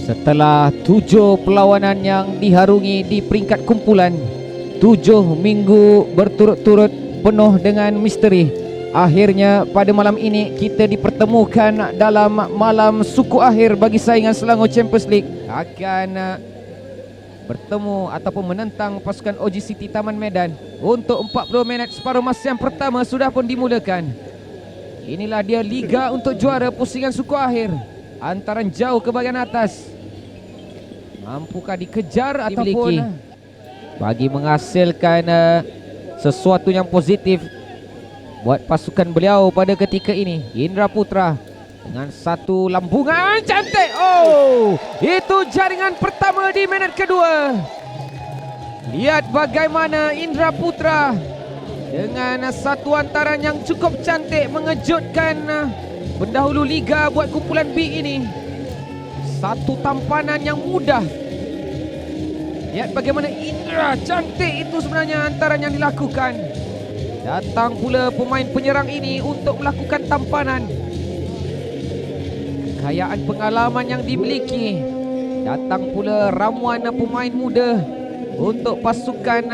Setelah 7 perlawanan yang diharungi di peringkat kumpulan, 7 minggu berturut-turut penuh dengan misteri, akhirnya pada malam ini kita dipertemukan dalam malam suku akhir bagi saingan Selangor Champions League. Akan bertemu ataupun menentang pasukan OG City Taman Medan. Untuk 40 minit separuh masa yang pertama sudah pun dimulakan. Inilah dia liga untuk juara pusingan suku akhir. Antaran jauh ke bahagian atas. Mampukah dikejar ataupun bagi menghasilkan sesuatu yang positif buat pasukan beliau pada ketika ini. Indra Putra dengan satu lambungan cantik. Oh, itu jaringan pertama di minit kedua. Lihat bagaimana Indra Putra dengan satu hantaran yang cukup cantik mengejutkan pendahulu liga buat kumpulan B ini. Satu tampanan yang mudah. Lihat bagaimana Indra cantik itu sebenarnya hantaran yang dilakukan. Datang pula pemain penyerang ini untuk melakukan tampanan. Kekayaan pengalaman yang dimiliki. Datang pula ramuan pemain muda untuk pasukan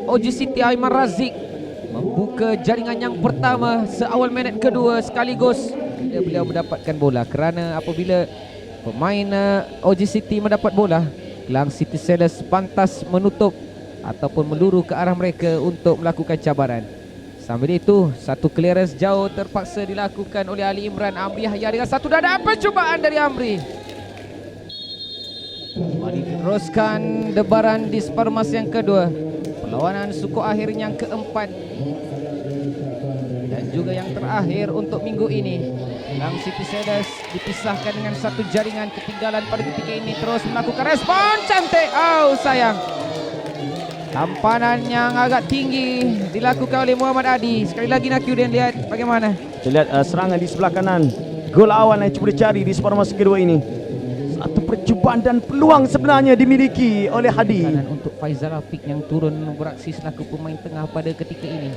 OG City Aiman Razik membuka jaringan yang pertama seawal minit kedua sekaligus beliau mendapatkan bola. Kerana apabila pemain OG City mendapat bola, Kelang City Sailors pantas menutup ataupun meluru ke arah mereka untuk melakukan cabaran. Sambil itu, satu clearance jauh terpaksa dilakukan oleh Ali Imran. Amri Yahya dengan satu dadaan percubaan dari Amri. Mari teruskan debaran di separuh masa yang kedua. Perlawanan suku akhir yang keempat dan juga yang terakhir untuk minggu ini. Kelang City Sailors dipisahkan dengan satu jaringan. Ketinggalan pada ketika ini terus melakukan respon cantik. Oh sayang, tampanan yang agak tinggi dilakukan oleh Muhammad Adi. Sekali lagi Nakyudin, lihat bagaimana. Kita lihat serangan di sebelah kanan. Gol awal yang cuba dicari di separuh masa kedua ini. Satu percubaan dan peluang sebenarnya dimiliki oleh Hadi. Kanan untuk Faizal Afiq yang turun beraksi selaku pemain tengah pada ketika ini.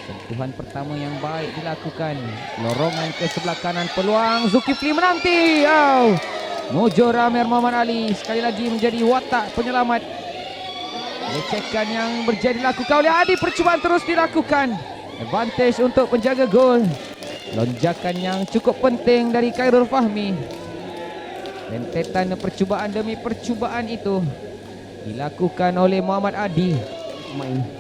Sentuhan pertama yang baik dilakukan. Lorongan ke sebelah kanan, peluang Zulkifli menanti. Oh, Mujur Amir Muhammad Ali sekali lagi menjadi watak penyelamat. Lecekan yang berjadi dilakukan oleh Adi. Percubaan terus dilakukan. Advantage untuk penjaga gol. Lonjakan yang cukup penting dari Khairul Fahmi. Rentetan percubaan demi percubaan itu dilakukan oleh Muhammad Adi. Main.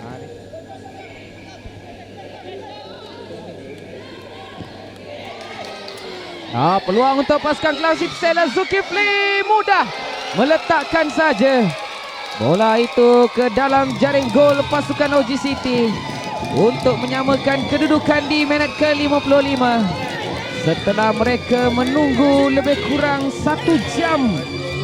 Peluang untuk pasukan Kelang City Sailors. Zulkifli mudah meletakkan saja bola itu ke dalam jaring gol pasukan OG City untuk menyamakan kedudukan di minit ke-55. Setelah mereka menunggu lebih kurang 1 jam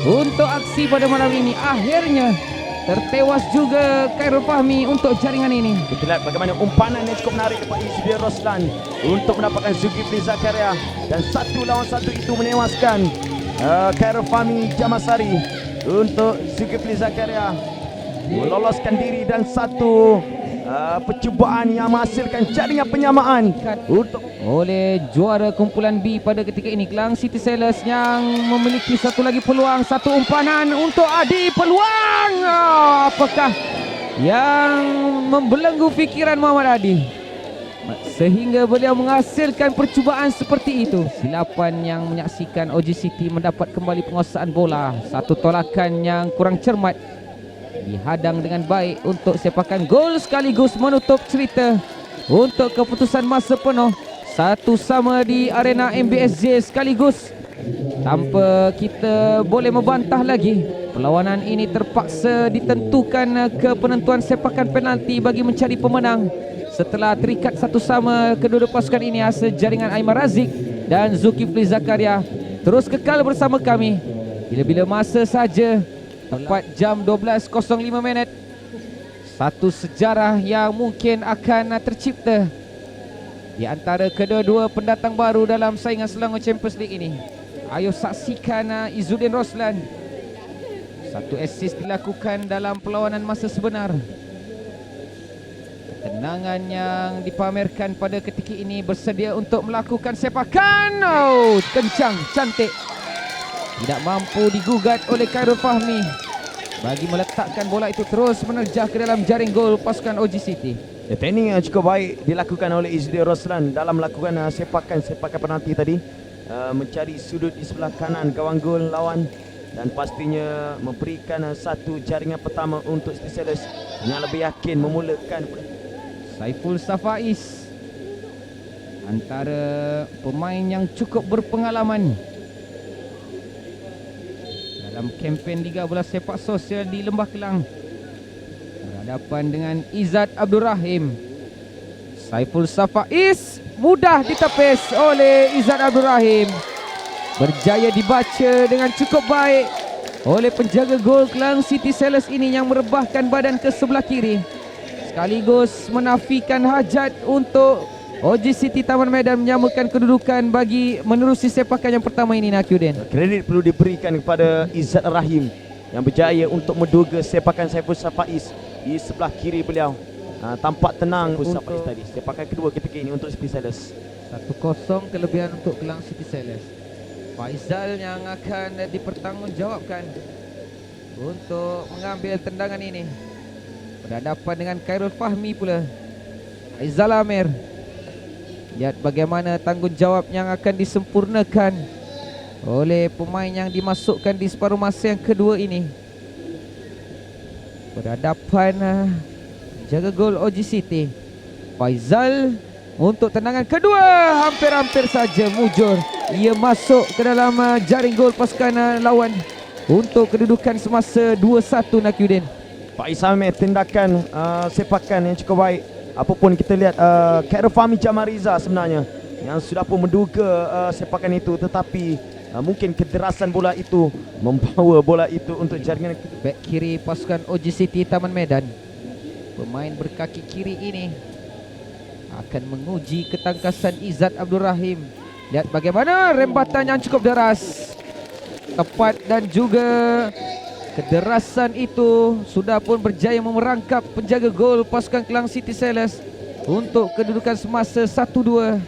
untuk aksi pada malam ini, akhirnya tertewas juga Khairul Fahmi untuk jaringan ini. Kita lihat bagaimana umpanan yang cukup menarik daripada Izzuddin Roslan untuk mendapatkan Zulkifli Zakaria, dan 1 lawan 1 itu menewaskan Khairul Fahmi Jamasari untuk Zulkifli Zakaria meloloskan diri, dan satu percubaan yang menghasilkan jaringan penyamaan untuk oleh juara kumpulan B pada ketika ini, Kelang City Sailors, yang memiliki satu lagi peluang. Satu umpanan untuk Adi, peluang. Apakah yang membelenggu fikiran Muhammad Adi sehingga beliau menghasilkan percubaan seperti itu? Silapan yang menyaksikan OG City mendapat kembali penguasaan bola. Satu tolakan yang kurang cermat dihadang dengan baik untuk sepakan gol sekaligus menutup cerita untuk keputusan masa penuh 1-1 di arena MBSJ sekaligus. Tanpa kita boleh membantah lagi, perlawanan ini terpaksa ditentukan ke penentuan sepakan penalti bagi mencari pemenang. Setelah terikat 1-1 kedua-dua pasukan ini, hasil jaringan Aiman Razik dan Zulkifli Zakaria terus kekal bersama kami bila-bila masa saja. Tepat jam 12.05 minit, satu sejarah yang mungkin akan tercipta di antara kedua-dua pendatang baru dalam saingan Selangor Champions League ini. Ayo saksikan Izzuddin Roslan. Satu assist dilakukan dalam perlawanan masa sebenar. Ketenangan yang dipamerkan pada ketika ini, bersedia untuk melakukan sepakan. Oh, kencang, cantik. tidak mampu digugat oleh Khairul Fahmi bagi meletakkan bola itu terus menerjah ke dalam jaring gol pasukan OG City. Teknik yang cukup baik dilakukan oleh Izdir Roslan dalam melakukan sepakan penalti tadi, mencari sudut di sebelah kanan gawang gol lawan dan pastinya memberikan satu jaringan pertama untuk City Sailors yang lebih yakin memulakan. Saiful Safais antara pemain yang cukup berpengalaman dalam kempen Liga Bola Sepak Sosial di Lembah Kelang, berhadapan dengan Izzat Abdul Rahim. Saiful Safais mudah ditepis oleh Izzat Abdul Rahim, berjaya dibaca dengan cukup baik oleh penjaga gol Kelang City Sailors ini yang merebahkan badan ke sebelah kiri, sekaligus menafikan hajat untuk OG City Taman Medan menyamakan kedudukan bagi menerusi sepakan yang pertama ini. Nakyudin, kredit perlu diberikan kepada Izzat Rahim yang berjaya untuk menduga sepakan Saiful Safais di sebelah kiri beliau. Tampak tenang untuk Safais tadi. Sepakan kedua ketika ini untuk City Sailors. 1-0 kelebihan untuk Kelang City Sailors. Faizal yang akan dipertanggungjawabkan untuk mengambil tendangan ini, berhadapan dengan Khairul Fahmi pula. Faizal Amir, lihat bagaimana tanggungjawab yang akan disempurnakan oleh pemain yang dimasukkan di separuh masa yang kedua ini. Berhadapan jaga gol OG City. Faizal untuk tendangan kedua, hampir-hampir saja mujur. Ia masuk ke dalam jaring gol pasukan lawan untuk kedudukan semasa 2-1. Nakyudin, Faiz Ahmed tindakan sepakan yang cukup baik. Apapun kita lihat Khairul Fahmi Jamariza sebenarnya yang sudah pun menduga sepakan itu, tetapi mungkin kederasan bola itu membawa bola itu untuk jaringan. Bek kiri pasukan OG City Taman Medan, pemain berkaki kiri ini akan menguji ketangkasan Izzat Abdul Rahim. Lihat bagaimana rembatan yang cukup deras, tepat, dan juga kederasan itu sudah pun berjaya memerangkap penjaga gol pasukan Kelang City Sailors untuk kedudukan semasa 1-2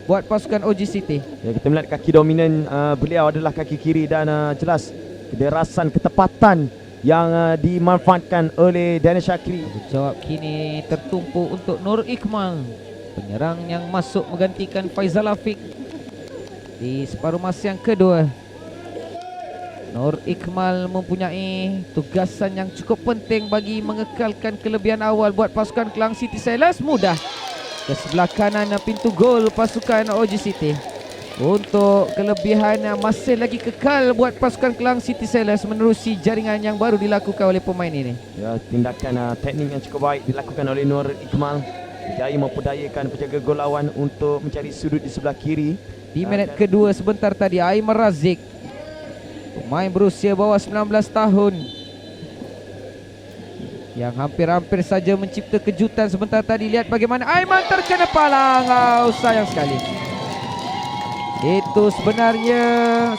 buat pasukan OG City. Ya, kita melihat kaki dominan beliau adalah kaki kiri dan jelas kederasan, ketepatan yang dimanfaatkan oleh Daniel Syakri. Jawab kini tertumpu untuk Nur Iqmal, penyerang yang masuk menggantikan Faizal Afiq di separuh masa yang kedua. Nur Iqmal mempunyai tugasan yang cukup penting bagi mengekalkan kelebihan awal buat pasukan Kelang City Sailors. Mudah ke sebelah kanan pintu gol pasukan OG City. Untuk kelebihan yang masih lagi kekal buat pasukan Kelang City Sailors menerusi jaringan yang baru dilakukan oleh pemain ini. Ya, tindakan teknik yang cukup baik dilakukan oleh Nur Iqmal, berjaya memperdayakan penjaga gol lawan untuk mencari sudut di sebelah kiri. Di minit kedua sebentar tadi, Aiman Razik, pemain berusia bawah 19 tahun yang hampir-hampir saja mencipta kejutan sebentar tadi. Lihat bagaimana Aiman terkena palang. Sayang sekali. Itu sebenarnya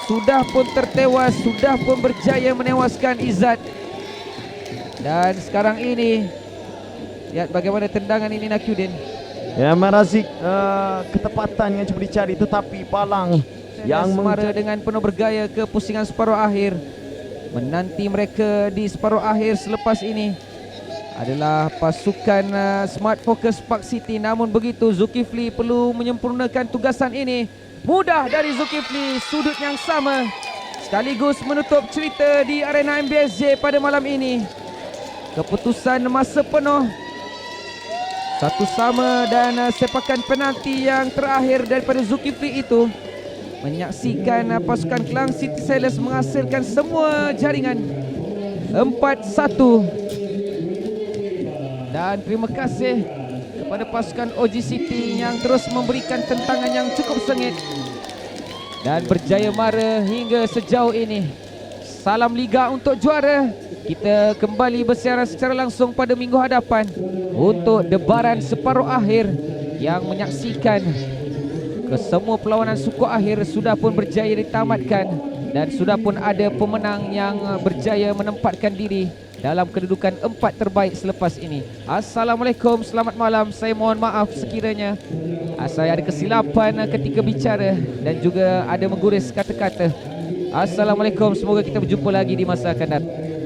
sudah pun tertewas, sudah pun berjaya menewaskan Izzat. Dan sekarang ini lihat bagaimana tendangan ini, Nakyudin. Ya, Marazik ketepatan yang cuba dicari, tetapi palang yang semara dengan penuh bergaya ke pusingan separuh akhir. Menanti mereka di separuh akhir selepas ini adalah pasukan Smart Focus Park City. Namun begitu, Zulkifli perlu menyempurnakan tugasan ini. Mudah dari Zulkifli, sudut yang sama sekaligus menutup cerita di arena MBSJ pada malam ini. Keputusan masa penuh, satu sama, dan sepakan penalti yang terakhir daripada Zulkifli itu menyaksikan pasukan Kelang City Sailors menghasilkan semua jaringan 4-1. Dan terima kasih kepada pasukan OG City yang terus memberikan tentangan yang cukup sengit dan berjaya mara hingga sejauh ini. Salam Liga untuk juara. Kita kembali bersiaran secara langsung pada minggu hadapan untuk debaran separuh akhir yang menyaksikan kesemua perlawanan suku akhir sudah pun berjaya ditamatkan dan sudah pun ada pemenang yang berjaya menempatkan diri dalam kedudukan 4 terbaik selepas ini. Assalamualaikum, selamat malam. Saya mohon maaf sekiranya saya ada kesilapan ketika bicara dan juga ada mengguris kata-kata. Assalamualaikum, semoga kita berjumpa lagi di masa akan datang.